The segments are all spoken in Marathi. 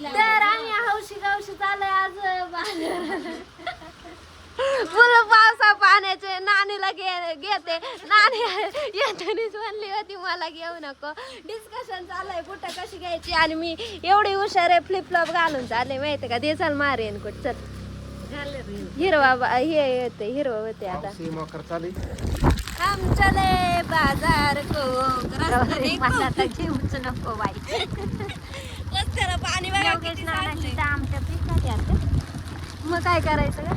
तर आम्ही हौशी गावशी चाललोय आज बाजारात. फुलं पावसा पाण्याचे नानीला घेते. नानी येतानीच म्हणली होती मला घेऊ नको. डिस्कशन चाललंय कुठं कशी घ्यायची आणि मी एवढी हुशार आहे फ्लिपफ्लॉप घालून चालले माहिती का. ते चल मारेन कुठ चल हिरवा हे येते हिरवा होते आता. हम चले बाजार को मला तर घेऊच नको बाई. पाणी बघा किती सांडलंय. आमच्या पिकात मग काय करायचं का.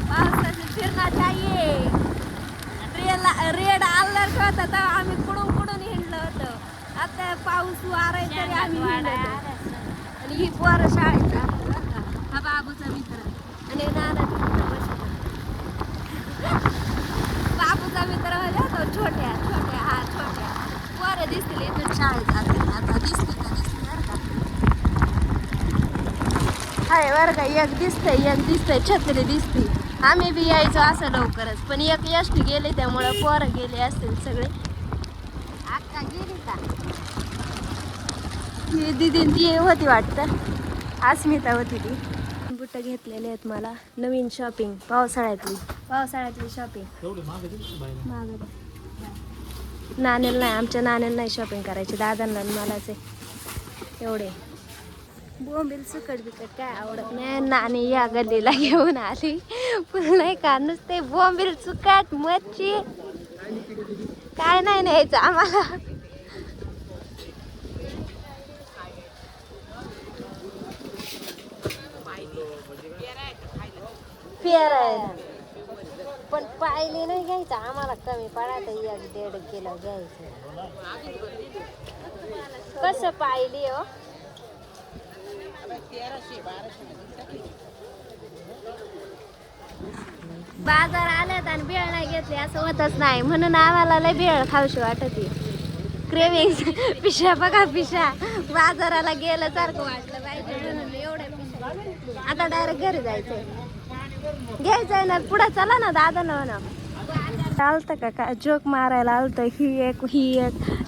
पावसाचं फिरणं चाहिए. रेड अलर्ट होता तेव्हा आम्ही कुडून हिंडलो होतो. आता पाऊस वाराय तरी आम्ही हिंडलो. आणि ही पोरं शाळेत हा बाबूचा मित्र आणि नाना बाबूचा मित्र म्हणजे तो छोट्या पोरं दिसतील इथून शाळेत आता दिसतील बरं का. हाय बरं का एक दिसतंय छत्री दिसते. आम्ही बी यायचो असं लवकरच पण एक एसटी गेले त्यामुळं पोरं गेले असतील सगळे. अक्का गेली का. ही दिदी ती होती वाटतं अस्मिता होती ती. बुट घेतलेले आहेत मला नवीन शॉपिंग पावसाळ्यातली शॉपिंग. नाण्याला नाही आमच्या नाण्याला नाही शॉपिंग करायची दादांना मलाच आहे एवढे. बोंबील सुकट बिकट काय आवडत नाही. नाणी या गल्लीला घेऊन आली पण नाही का नुसते बोंबील सुकट मच्छी काय नाही न्यायचं आम्हाला. पेरायला पण पायली नाही घ्यायचं आम्हाला कमी पडायचं 1-1.5 किलो घ्यायचं. कसं पायली हो. बाजार आल्यात आणि भेळ नाही घेतली असं होतच नाही म्हणून आम्हाला लय भेळ खाऊशी वाटते. क्रेविंग पिशा बघा पिशा बाजाराला गेलं सारखं वाटलं पाहिजे म्हणून एवढ्या पिशा. आता डायरेक्ट घरी जायचंय घ्यायचंय ना पुढे चला ना दादा ना. चालतं का जोक मारायला आलतं ही एक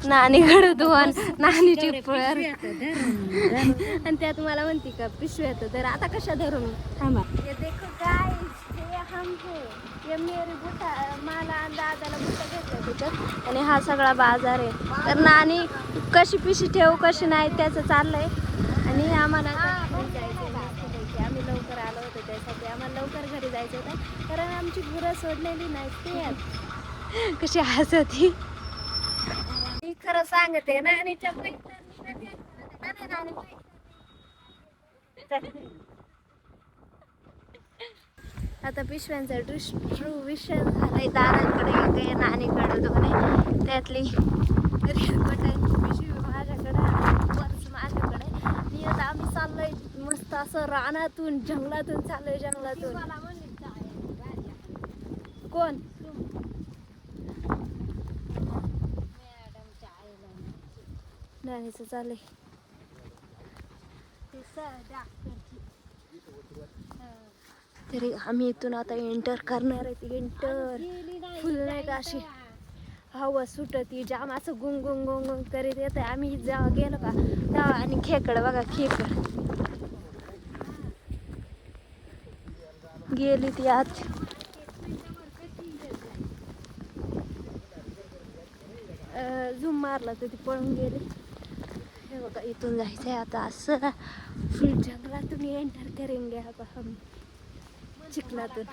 नानीकडे 2 नानीची पळ आणि त्यात मला म्हणती का पिशव्यात तर आता कशा धरून थांबा. ये देखो गाइस ये हम है ये मेरी बुटा मला आणि दादाला बुटा घेतलं तिथं आणि हा सगळा बाजार आहे. तर नानी कशी पिशी ठेवू कशी नाही त्याचं चाललंय आणि आम्हाला आम्ही लवकर आलो होतो त्यासाठी आम्हाला लवकर घरी जायचं होतं कारण आमची गुरं सोडलेली नाही ते कशी हसती. मी खरं सांगते नानीच्या आता पिशव्यांचा विषय झालाय. दादांकडे एक आहे नानीकडे 2 आहे. त्यातली रेनकोटांची पिशवी माझ्याकडे पर्स माझ्याकडे. आणि आता आम्ही चाललोय मस्त असं रानातून जंगलातून चाललोय जंगलातून. कोण नानीचं चाललंय तरी आम्ही इथून आता एंटर करणार आहे. एंटर फुल नाही का अशी हवा सुटती जाम असं गुंग गुंग गुंग गुंग करीत येत. आम्ही जेव्हा गेलो का तेव्हा आणि खेकड बघा खेकड गेली ती आत. झूम मारला तर ती पळून गेली. हे बघा इथून जायचं आहे आता असं फुल जंगलातून एंटर करेंगे आता हम चिखलातून.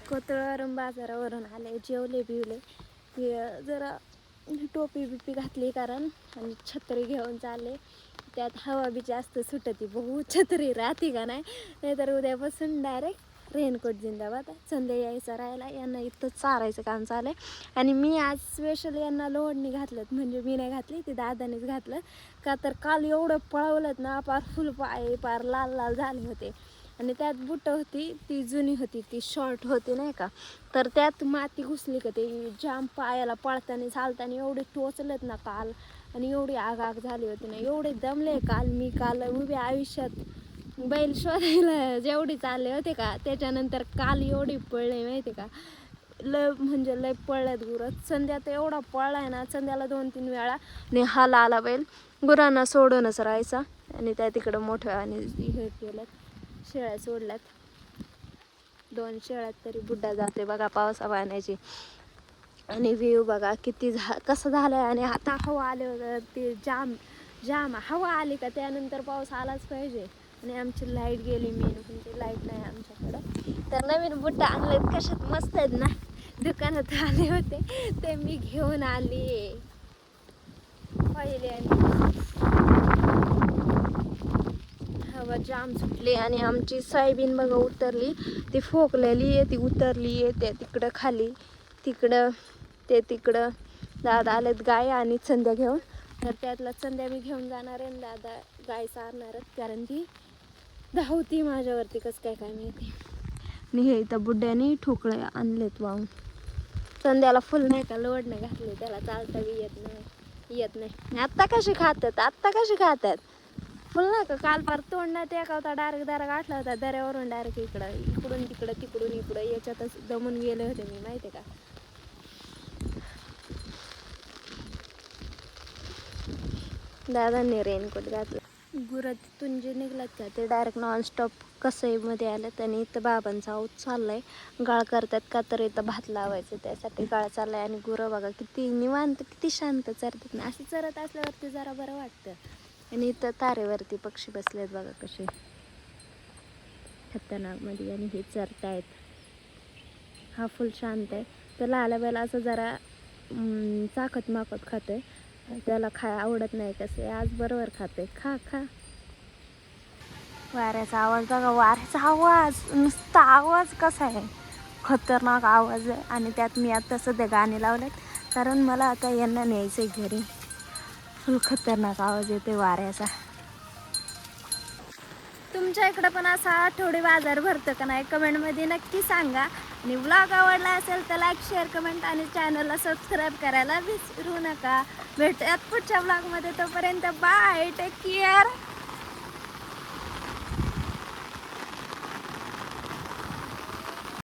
कोतळवरून बाजारावरून आले जेवले बिवले जरा टोपी बिपी घातली कारण आणि छत्री घेऊन चालले. त्यात हवा बी जास्त सुटती बहुत छत्री राहते का नाही तर उद्यापासून डायरेक्ट रेनकोट जिंदाबाद. संध्या यायचं राहायला यांना इथं चारायचं काम चालू आहे. आणि मी आज स्पेशल यांना लोडणी घातलं म्हणजे मी नाही घातली ते दादानेच घातलं का तर काल एवढं पळवलं ना पार फुल पाय पार लाल लाल झाले होते. आणि त्यात बुटं होती ती जुनी होती ती शॉर्ट होती नाही का तर त्यात माती घुसली का ते जाम पायाला पळताना चालताना एवढे टोचलेत ना काल आणि एवढी आग झाली होती ना एवढे दमले काल उभे आयुष्यात बैल शोधायला जेवढी चालले होते का त्याच्यानंतर काल एवढी पळले माहिती का लय म्हणजे लय पळल्यात गुरं. संध्या तर एवढा पळलाय ना, संध्याला 2-3 वेळा आणि हा आला बैल गुरांना सोडूनच राहायचा. आणि त्या तिकडं मोठ्या आणि हे केल्यात, शेळ्या सोडल्यात. 2 शेळ्यात तरी बुड्डा जाते बघा पावसा पाण्याची. आणि व्ह्यू बघा किती कसं झालंय. आणि आता हवा आले ते जाम हवा आली का त्यानंतर पाऊस आलाच पाहिजे. आणि आमची लाईट गेली, मेन म्हणजे लाईट नाही आमच्याकडं. तर नवीन बुट्टा आणलेत, कशात मस्त आहेत ना. दुकानात आले होते ते मी घेऊन आली पहिले. आणि हवा जाम सुटली आणि आमची सोयाबीन बघा उतरली. ती फोकलेली आहे, ती उतरली आहे. त्या तिकडं खाली, तिकडं ते तिकडं. दादा आलेत गाय आणि संध्या घेऊन. तर त्यातला संध्या मी घेऊन जाणार आहे आणि दादा गाय सारणारच, कारण ती धावती माझ्यावरती कसं काय माहिती. आणि हे इथं बुड्ड्याने ठोकळे आणलेत वाहून. संध्याला फुल नाही का लोडने घातले, त्याला चालता बी येत नाही. आत्ता कशी खातात फुल नाही का. काल पार तोंडण्यात एका होता, डायरेक्ट दरा गाठला होता दऱ्यावरून, डायरेक्ट इकडून तिकडं तिकडून इकडं, याच्यातच दमून गेले होते मी माहिती का. दादांनी रेनकोट घातला. गुरं तिथून जे निघलात का ते डायरेक्ट नॉनस्टॉप कसईमध्ये आल्यात. आणि इथं बाबांचा आऊत चाललाय, गाळ करतात का तर इथं भात लावायचं त्यासाठी गाळ चाललाय. आणि गुरं बघा किती निवांत, किती शांत चरतात ना. अशी चरत असल्यावरती जरा बरं वाटतं. आणि इथं तारेवरती पक्षी बसलेत बघा कसे खतरनाकमध्ये, आणि हे चरतायत. हा फुल शांत आहे. त्याला आल्या वेळेला असं जरा चाकत माकत खातोय, त्याला आवडत नाही कसं. आज बरोबर खाते, खा. वाऱ्याचा आवाज बघा, वाऱ्याचा आवाज, नुसता आवाज कसा आहे, खतरनाक आवाज आहे. आणि त्यात मी आता सध्या गाणे लावलेत, कारण मला आता यांना न्यायचंय घरी. फुल खतरनाक आवाज येते वाऱ्याचा. तुमच्या इकडं पण असा आठवडी बाजार भरतं का नाही, कमेंटमध्ये नक्की सांगा. आणि व्लॉग आवडला असेल तर लाईक, शेअर, कमेंट आणि चॅनलला सबस्क्राईब करायला विसरू नका. भेटूयात पुढच्या व्लॉगमध्ये, तोपर्यंत बाय, टेक केअर.